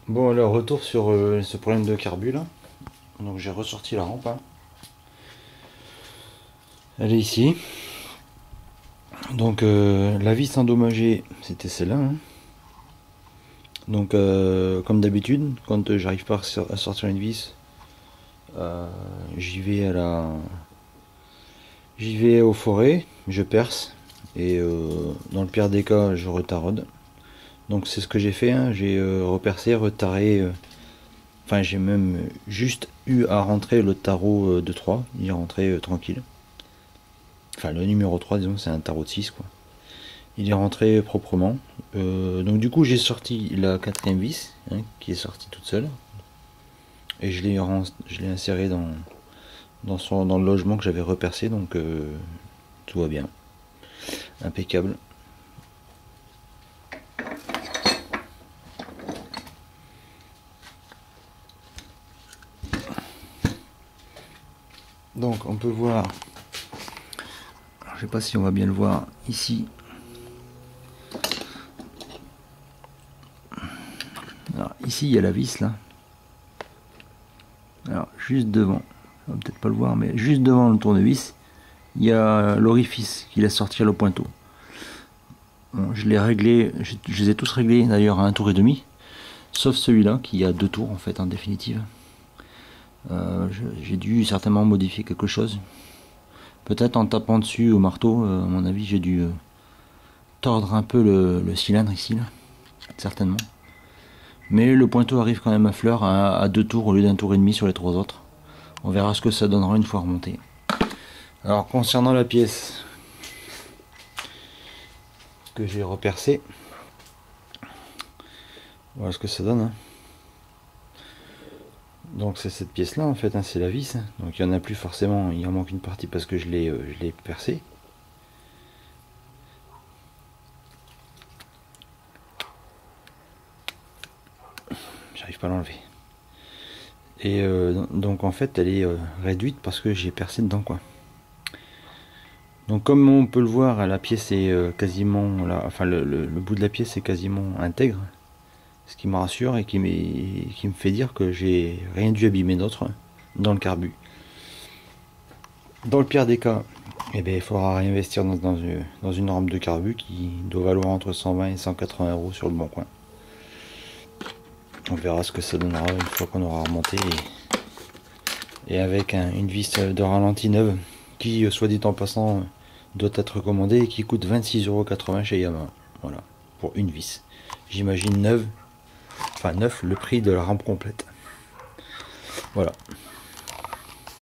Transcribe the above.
Bon, alors retour sur ce problème de carbu là. Donc j'ai ressorti la rampe, hein. Elle est ici. Donc la vis endommagée, c'était celle-là, hein. Donc comme d'habitude, quand j'arrive pas à sortir une vis, j'y vais j'y vais au forêt, je perce et dans le pire des cas, je retarode. Donc c'est ce que j'ai fait, hein. J'ai repercé, retaré. Enfin, j'ai même juste eu à rentrer le tarot de 3. Il est rentré tranquille. Enfin, le numéro 3, disons, c'est un tarot de 6, quoi. Il est rentré proprement. Donc du coup, j'ai sorti la quatrième vis, hein, qui est sortie toute seule. Et je l'ai inséré dans le logement que j'avais repercé. Donc tout va bien. Impeccable. Donc on peut voir, alors, je sais pas si on va bien le voir ici. Alors, ici il y a la vis là. Alors juste devant, on va peut-être pas le voir, mais juste devant le tournevis, il y a l'orifice qui laisse sortir le pointeau. Bon, je l'ai réglé, je les ai tous réglés d'ailleurs à 1,5 tour, sauf celui-là qui a 2 tours en fait en définitive. J'ai dû certainement modifier quelque chose. Peut-être en tapant dessus au marteau, à mon avis j'ai dû tordre un peu le cylindre ici, là, certainement. Mais le pointeau arrive quand même à fleur à 2 tours au lieu d'1,5 tour sur les 3 autres. On verra ce que ça donnera une fois remonté. Alors concernant la pièce que j'ai repercée, voilà ce que ça donne, hein. Donc c'est cette pièce là en fait, hein, c'est la vis, hein. Donc il n'y en a plus forcément, il en manque une partie parce que je l'ai percée. J'arrive pas à l'enlever. Et donc en fait elle est réduite parce que j'ai percé dedans, quoi. Donc comme on peut le voir, la pièce est quasiment là, enfin le bout de la pièce est quasiment intègre, ce qui me rassure et qui me fait dire que j'ai rien dû abîmer d'autre dans le carbu. Dans le pire des cas, eh bien, il faudra réinvestir dans une rampe de carbu qui doit valoir entre 120 et 180 euros sur le bon coin. On verra ce que ça donnera une fois qu'on aura remonté, et avec une vis de ralenti neuve qui, soit dit en passant, doit être commandée et qui coûte 26,80 € chez Yamaha. Voilà, pour une vis. J'imagine neuve, enfin neuf, le prix de la rampe complète. Voilà.